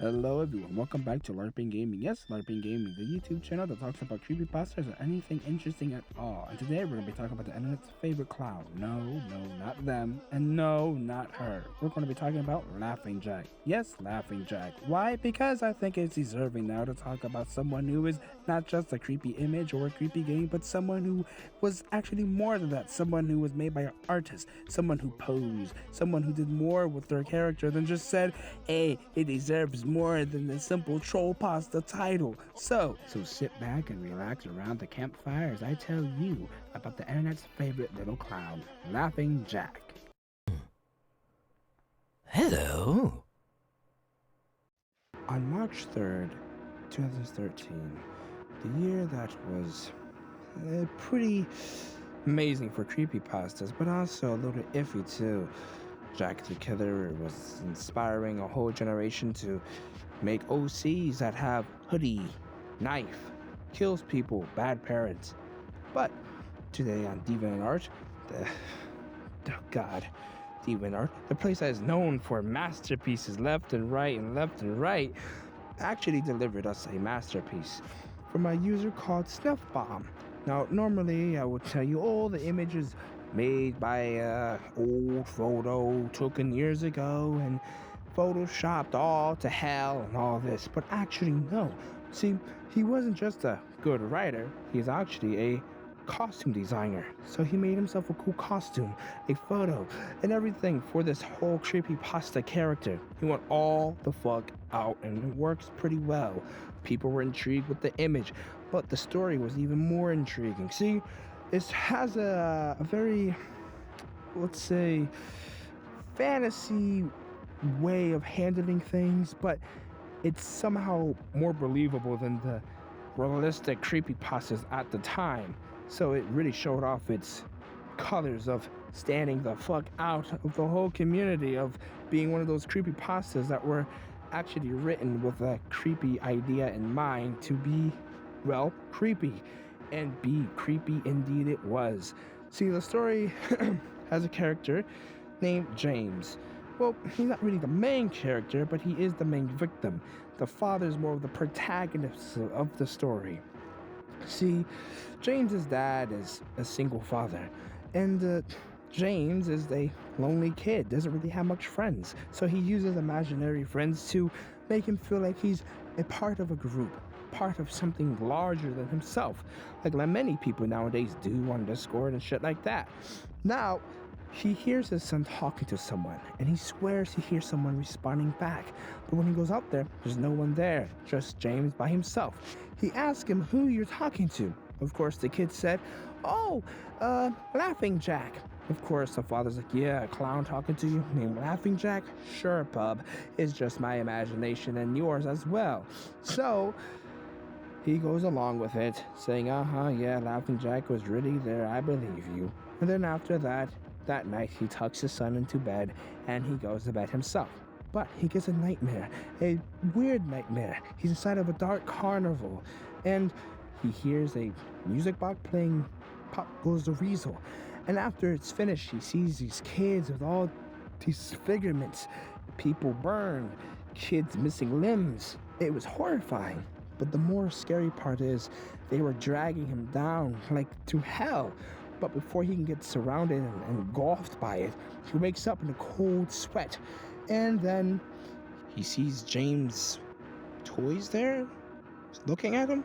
Hello everyone, welcome back to LARPing Gaming. Yes, LARPing Gaming, the YouTube channel that talks about creepypastas or anything interesting at all. And today we're going to be talking about the internet's favorite clown. No, not them. And no, not her. We're going to be talking about Laughing Jack. Yes, Laughing Jack. Why? Because I think it's deserving now to talk about someone who is not just a creepy image or a creepy game, but someone who was actually more than that. Someone who was made by an artist, someone who posed, someone who did more with their character than just said, hey, it deserves more than the simple troll pasta title. So sit back and relax around the campfire as I tell you about the internet's favorite little clown, Laughing Jack. Hello. On March 3rd, 2013, the year that was pretty amazing for creepypastas, but also a little iffy too. Jack the Killer was inspiring a whole generation to make OCs that have hoodie, knife, kills people, bad parents. But today on DeviantArt, DeviantArt, the place that is known for masterpieces left and right, actually delivered us a masterpiece from a user called Snuff Bomb. Now, normally I would tell you all the images made by old photo taken years ago and photoshopped all to hell and all this, but actually no. See, he wasn't just a good writer, he's actually a costume designer. So he made himself a cool costume, a photo, and everything for this whole creepypasta character. He went all the fuck out and it works pretty well. People were intrigued with the image, but the story was even more intriguing. See, it has a very, let's say, fantasy way of handling things, but it's somehow more believable than the realistic creepypastas at the time. So it really showed off its colors of standing the fuck out of the whole community, of being one of those creepypastas that were actually written with a creepy idea in mind to be, well, creepy. And be creepy indeed it was. See, the story has a character named James. Well, he's not really the main character, but he is the main victim. The father's more of the protagonist of the story. See, James's dad is a single father, and James is a lonely kid, doesn't really have much friends, so he uses imaginary friends to make him feel like he's a part of a group, part of something larger than himself, like many people nowadays do on Discord and shit like that. Now, he hears his son talking to someone, and he swears he hears someone responding back. But when he goes out there, there's no one there, just James by himself. He asks him who you're talking to. Of course, the kid said, Laughing Jack. Of course, the father's like, yeah, a clown talking to you named Laughing Jack? Sure, bub. It's just my imagination and yours as well. So he goes along with it, saying, yeah, Laughing Jack was really there, I believe you. And then after that night, he tucks his son into bed, and he goes to bed himself. But he gets a nightmare, a weird nightmare. He's inside of a dark carnival, and he hears a music box playing Pop Goes the Weasel. And after it's finished, he sees these kids with all these figurements, people burned, kids missing limbs. It was horrifying. But the more scary part is they were dragging him down, like to hell. But before he can get surrounded and engulfed by it, he wakes up in a cold sweat. And then he sees James' toys there, looking at him.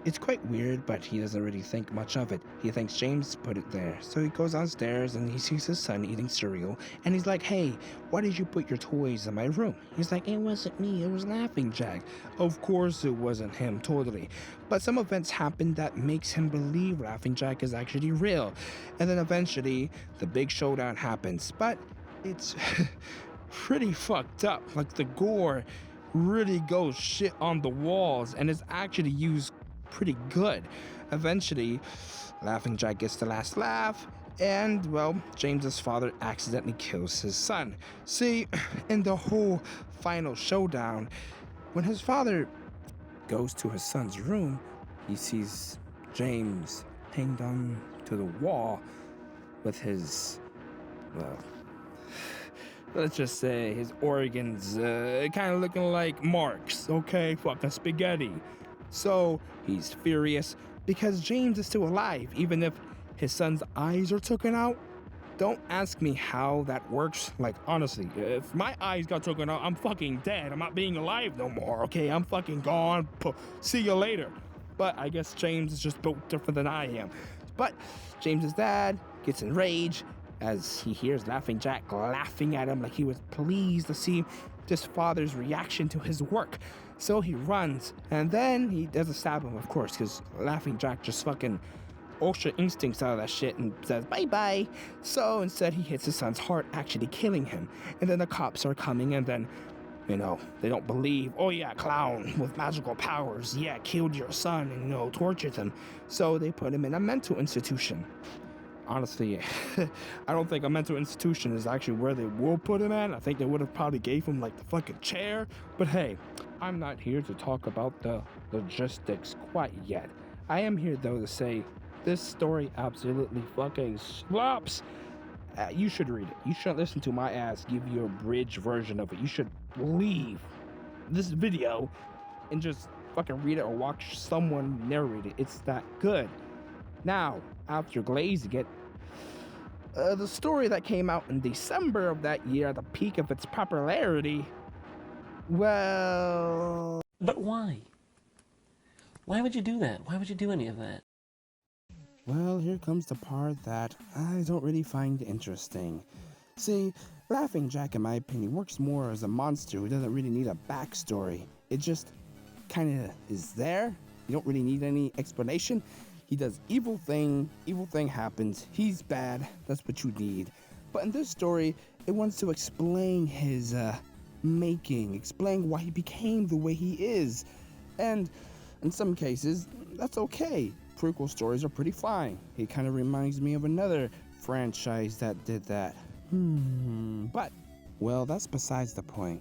It's quite weird, but he doesn't really think much of it. He thinks James put it there. So he goes downstairs and he sees his son eating cereal. And he's like, hey, why did you put your toys in my room? He's like, it wasn't me, it was Laughing Jack. Of course it wasn't him, totally. But some events happen that makes him believe Laughing Jack is actually real. And then eventually, the big showdown happens. But it's pretty fucked up. Like, the gore really goes shit on the walls and is actually used pretty good. Eventually, Laughing Jack gets the last laugh, and, well, James's father accidentally kills his son. See, in the whole final showdown, when his father goes to his son's room, he sees James hanged on to the wall with his, well, let's just say his organs kind of looking like marks, okay? Fucking spaghetti. So he's furious because James is still alive, even if his son's eyes are taken out. Don't ask me how that works. Like, honestly, if my eyes got taken out, I'm fucking dead. I'm not being alive no more, okay? I'm fucking gone. See you later. But I guess James is just built different than I am. But James's dad gets enraged as he hears Laughing Jack laughing at him like he was pleased to see his father's reaction to his work. So he runs, and then he doesn't stab him, of course, because Laughing Jack just fucking ultra instincts out of that shit and says bye-bye. So instead he hits his son's heart, actually killing him. And then the cops are coming, and then, you know, they don't believe, oh yeah, clown with magical powers, yeah, killed your son and, you know, tortured him. So they put him in a mental institution. Honestly, I don't think a mental institution is actually where they will put him at. I think they would have probably gave him like the fucking chair. But hey, I'm not here to talk about the logistics quite yet. I am here though to say this story absolutely fucking slaps. You should read it. You shouldn't listen to my ass give you a bridge version of it. You should leave this video and just fucking read it or watch someone narrate it. It's that good. Now, after glazing it, the story that came out in December of that year, at the peak of its popularity, well... But why? Why would you do that? Why would you do any of that? Well, here comes the part that I don't really find interesting. See, Laughing Jack, in my opinion, works more as a monster who doesn't really need a backstory. It just kind of is there. You don't really need any explanation. He does evil thing happens, he's bad, that's what you need. But in this story, it wants to explain his making, explain why he became the way he is. And in some cases, that's okay. Prequel stories are pretty fine. It kind of reminds me of another franchise that did that. But, well, that's besides the point.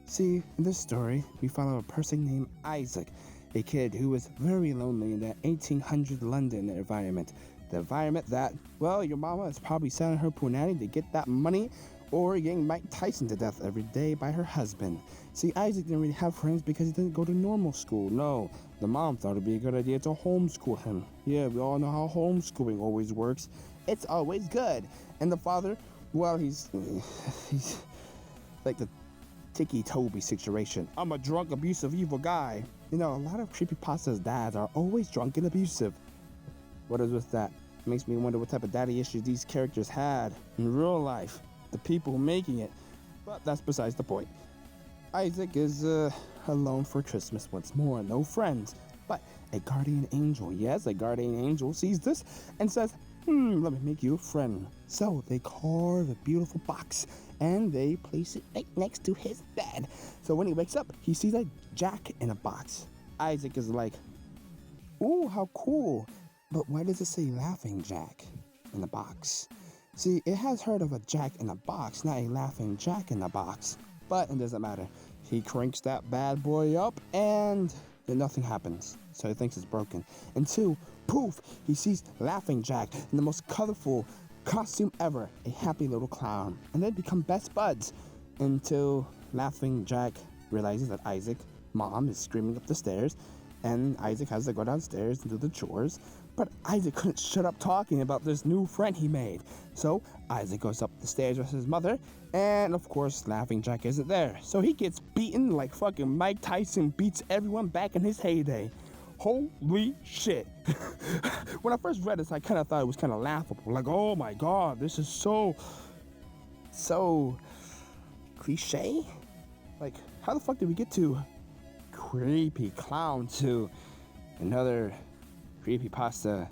See, in this story, we follow a person named Isaac, a kid who was very lonely in that 1800 London environment. The environment that, well, your mama is probably selling her punani to get that money, or getting Mike Tyson to death every day by her husband. See, Isaac didn't really have friends because he didn't go to normal school. No, the mom thought it'd be a good idea to homeschool him. Yeah, we all know how homeschooling always works. It's always good. And the father, well, he's like the Tiki Toby situation. I'm a drunk, abusive, evil guy. You know, a lot of creepypasta's dads are always drunk and abusive. What is with that? It makes me wonder what type of daddy issues these characters had in real life. The people making it. But that's besides the point. Isaac is alone for Christmas once more. No friends. But a guardian angel, yes, a guardian angel sees this and says, let me make you a friend. So they carve a beautiful box and they place it right next to his bed. So when he wakes up, he sees a jack in a box. Isaac is like, ooh, how cool. But why does it say Laughing Jack in the box? See, it has heard of a jack in a box, not a Laughing Jack in a box. But it doesn't matter. He cranks that bad boy up and then nothing happens. So he thinks it's broken. Until, poof, he sees Laughing Jack in the most colorful costume ever, a happy little clown. And they become best buds until Laughing Jack realizes that Isaac's mom is screaming up the stairs and Isaac has to go downstairs and do the chores. But Isaac couldn't shut up talking about this new friend he made. So Isaac goes up the stairs with his mother, and of course Laughing Jack isn't there. So he gets beaten like fucking Mike Tyson beats everyone back in his heyday. Holy shit. When I first read this, I kind of thought it was kind of laughable. Like, oh my god, this is so cliche? Like, how the fuck did we get to creepy clown to another creepypasta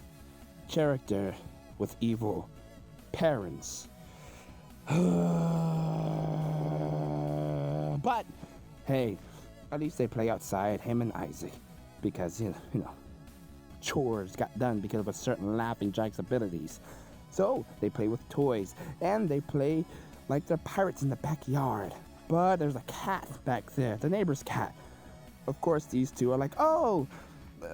character with evil parents? But hey, at least they play outside, him and Isaac, because you know chores got done because of a certain Laughing Jack's abilities. So they play with toys and they play like they're pirates in the backyard. But there's a cat back there, the neighbor's cat. Of course, these two are like, oh,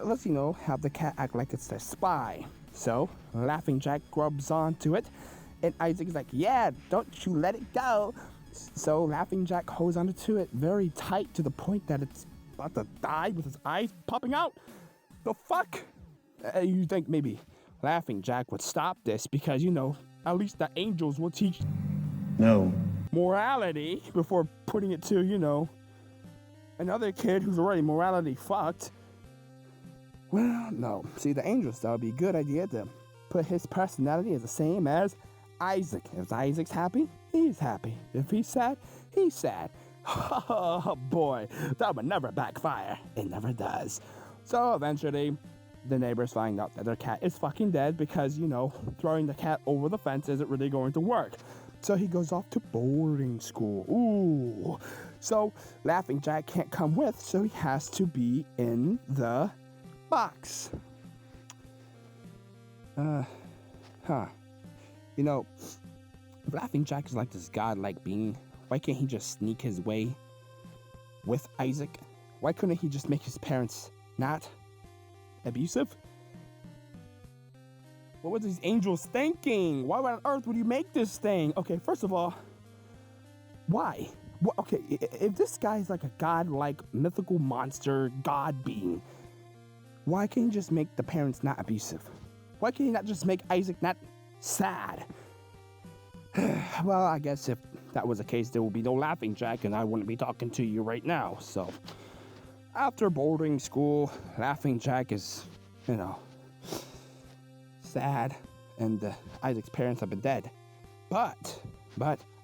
let's, have the cat act like it's their spy. So, Laughing Jack grubs onto it, and Isaac's like, yeah, don't you let it go. So Laughing Jack holds onto it very tight to the point that it's about to die with his eyes popping out. The fuck? You think maybe Laughing Jack would stop this because, you know, at least the angels will teach morality before putting it to, you know, another kid who's already morality fucked. Well, no. See, the angels, that would be a good idea to put his personality as the same as Isaac. If Isaac's happy, he's happy. If he's sad, he's sad. Oh boy, that would never backfire. It never does. So eventually, the neighbors find out that their cat is fucking dead because, you know, throwing the cat over the fence isn't really going to work. So he goes off to boarding school. Ooh. So Laughing Jack can't come with, so he has to be in the box. You know, if Laughing Jack is like this godlike being, why can't he just sneak his way with Isaac? Why couldn't he just make his parents not abusive? What were these angels thinking? Why on earth would you make this thing? Okay, first of all, why? Well, okay, if this guy is like a godlike mythical monster, god being, why can't you just make the parents not abusive? Why can't you not just make Isaac not sad? Well, I guess if that was the case, there would be no Laughing Jack, and I wouldn't be talking to you right now. So, after boarding school, Laughing Jack is, you know, sad, and Isaac's parents have been dead. But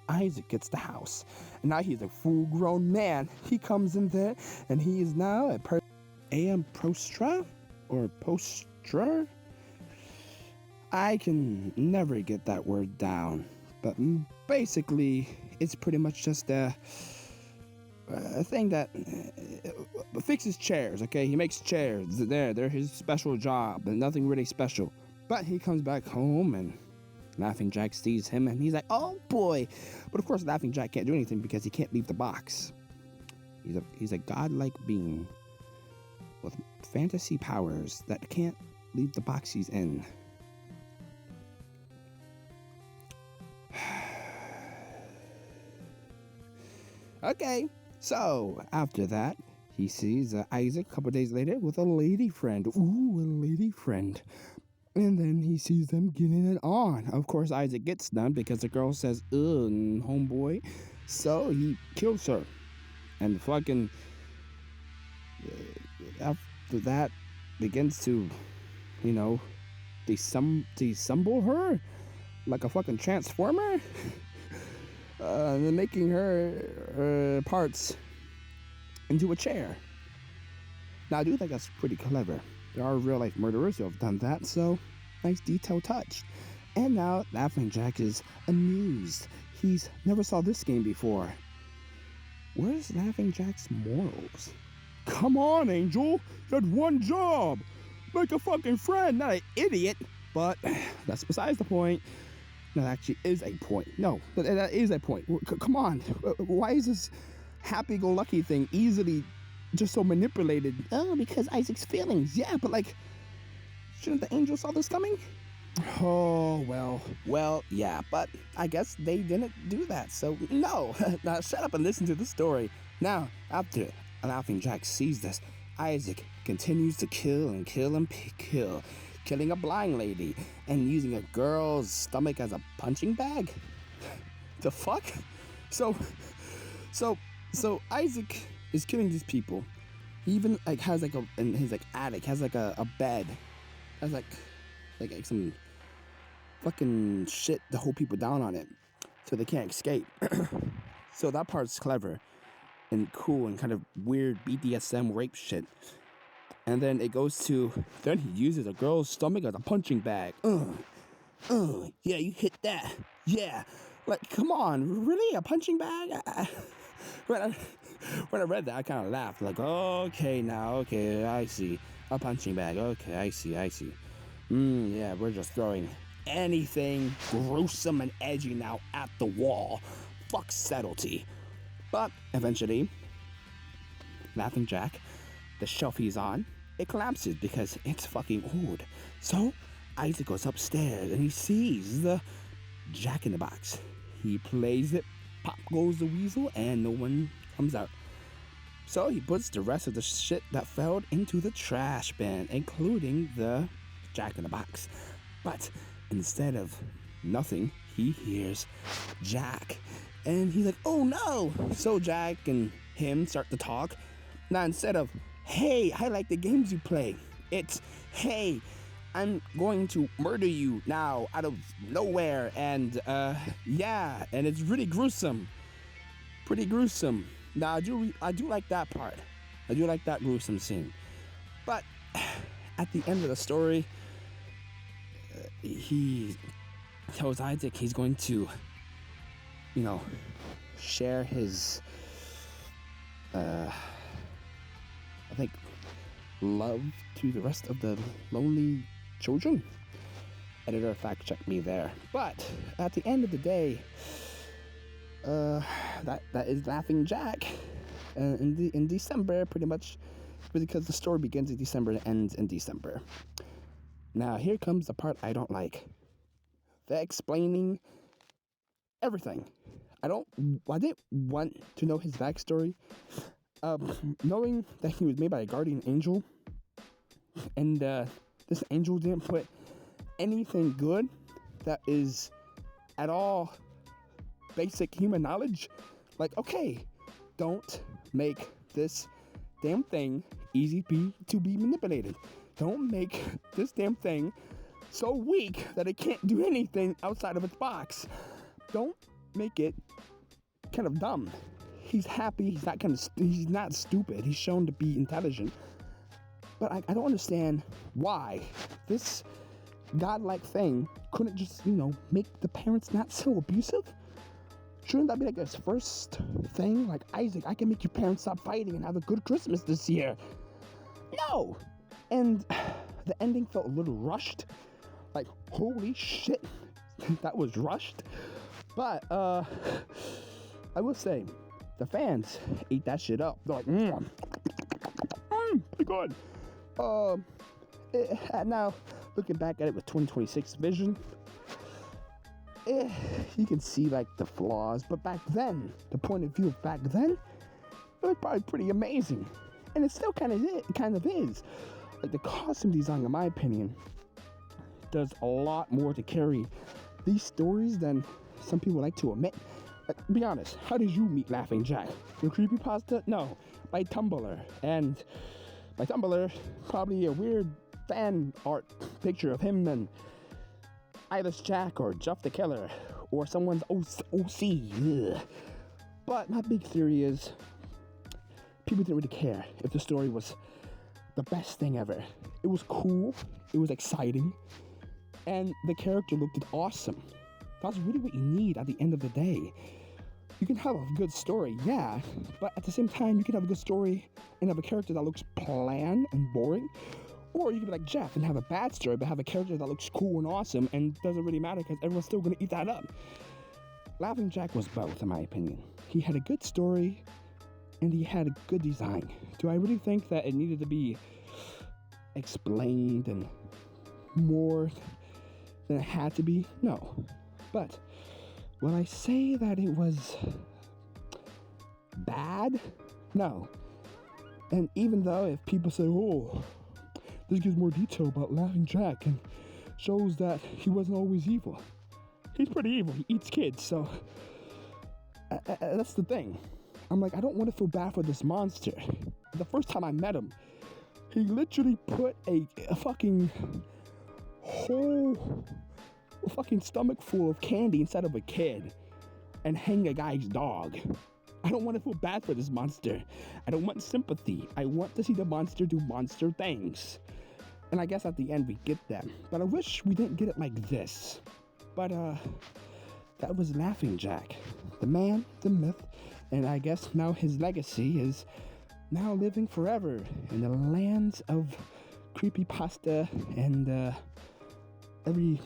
Isaac gets the house, and now he's a full-grown man. He comes in there, and he is now a prostra. I can never get that word down, but basically, it's pretty much just a thing that fixes chairs, okay? He makes chairs. They're his special job, and nothing really special. But he comes back home, and Laughing Jack sees him, and he's like, oh boy. But of course, Laughing Jack can't do anything because he can't leave the box. He's a godlike being with fantasy powers that can't leave the box he's in. Okay, so after that, he sees Isaac a couple days later with a lady friend. Ooh, a lady friend. And then he sees them getting it on. Of course, Isaac gets done because the girl says, ugh, homeboy. So he kills her. And fucking after that begins to, you know, dissemble her like a fucking transformer. Making her parts into a chair. Now, I do think that's pretty clever. There are real-life murderers who have done that, so nice detail touch. And now Laughing Jack is amused. He's never saw this game before. Where's Laughing Jack's morals? Come on, Angel! You had one job! Make a fucking friend, not an idiot! But that's besides the point. No, that actually is a point. No, that is a point. Come on. Why is this happy-go-lucky thing easily just so manipulated? Oh, because Isaac's feelings. Yeah, but like, shouldn't the angel saw this coming? Oh, well, yeah, but I guess they didn't do that, so no. Now, shut up and listen to the story. Now, after Laughing Jack sees this, Isaac continues to kill and kill and kill. Killing a blind lady and using a girl's stomach as a punching bag? The fuck? So Isaac is killing these people. He even like has like in his like attic has like a bed. Has like some fucking shit to hold people down on it so they can't escape. So that part's clever and cool and kind of weird BDSM rape shit. And then it goes to, then he uses a girl's stomach as a punching bag. Yeah, you hit that. Yeah. Like, come on, really? A punching bag? When I read that, I kind of laughed. Like, okay, I see. A punching bag. Okay, I see. Yeah, we're just throwing anything gruesome and edgy now at the wall. Fuck subtlety. But eventually, Laughing Jack, the shelf he's on, it collapses because it's fucking old. So Isaac goes upstairs and he sees the Jack in the Box. He plays it pop goes the weasel, and no one comes out. So he puts the rest of the shit that fell into the trash bin, including the Jack-in-the-Box. But instead of nothing, he hears Jack. And he's like, oh no! So Jack and him start to talk. Now instead of, hey, I like the games you play, it's, hey, I'm going to murder you now out of nowhere. And yeah, and it's really gruesome. Pretty gruesome. Now I do like that part. I do like that gruesome scene. But at the end of the story, he tells Isaac he's going to, share his, I think, love to the rest of the lonely children. Editor fact check me there. But at the end of the day, that is Laughing Jack. In December, pretty much, because the story begins in December and ends in December. Now here comes the part I don't like. They're explaining everything. I didn't want to know his backstory. Knowing that he was made by a guardian angel, and this angel didn't put anything good that is at all basic human knowledge. Like, okay, don't make this damn thing easy to be manipulated. Don't make this damn thing so weak that it can't do anything outside of its box. Don't make it kind of dumb. He's happy. He's not stupid. He's shown to be intelligent. But I don't understand why this godlike thing couldn't just, make the parents not so abusive. Shouldn't that be like his first thing? Like, Isaac, I can make your parents stop fighting and have a good Christmas this year. No! And the ending felt a little rushed. Like, holy shit, that was rushed. But, I will say, the fans ate that shit up. They're like, pretty good. Now, looking back at it with 2026 vision, you can see like the flaws, but back then, the point of view of back then, it was probably pretty amazing, and it still kind of is. Like the costume design, in my opinion, does a lot more to carry these stories than some people like to admit. Like, be honest, how did you meet Laughing Jack? Your creepypasta? No, by Tumblr, and by Tumblr, probably a weird fan art picture of him and Eyeless Jack or Jeff the Killer or someone's OC. Ugh. But my big theory is people didn't really care if the story was the best thing ever. It was cool, it was exciting, and the character looked awesome. That's really what you need at the end of the day. You can have a good story, yeah, but at the same time, you can have a good story and have a character that looks bland and boring. Or you can be like Jeff and have a bad story, but have a character that looks cool and awesome and doesn't really matter because everyone's still going to eat that up. Laughing Jack was both, in my opinion. He had a good story and he had a good design. Do I really think that it needed to be explained and more than it had to be? No. But will I say that it was bad? No. And even though if people say, oh, this gives more detail about Laughing Jack and shows that he wasn't always evil. He's pretty evil. He eats kids, so that's the thing. I'm like, I don't want to feel bad for this monster. The first time I met him, he literally put a fucking whole fucking stomach full of candy inside of a kid and hang a guy's dog. I don't want to feel bad for this monster. I don't want sympathy. I want to see the monster do monster things. And I guess at the end we get them. But I wish we didn't get it like this. But that was Laughing Jack. The man, the myth, and I guess now his legacy is now living forever in the lands of creepypasta and every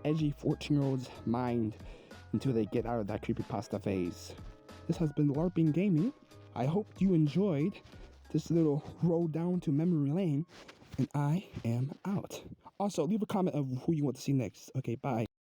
edgy 14-year-old's mind until they get out of that creepypasta phase. This has been LARPing Gaming. I hope you enjoyed this little roll down to memory lane, and I am out. Also, leave a comment of who you want to see next. Okay, bye.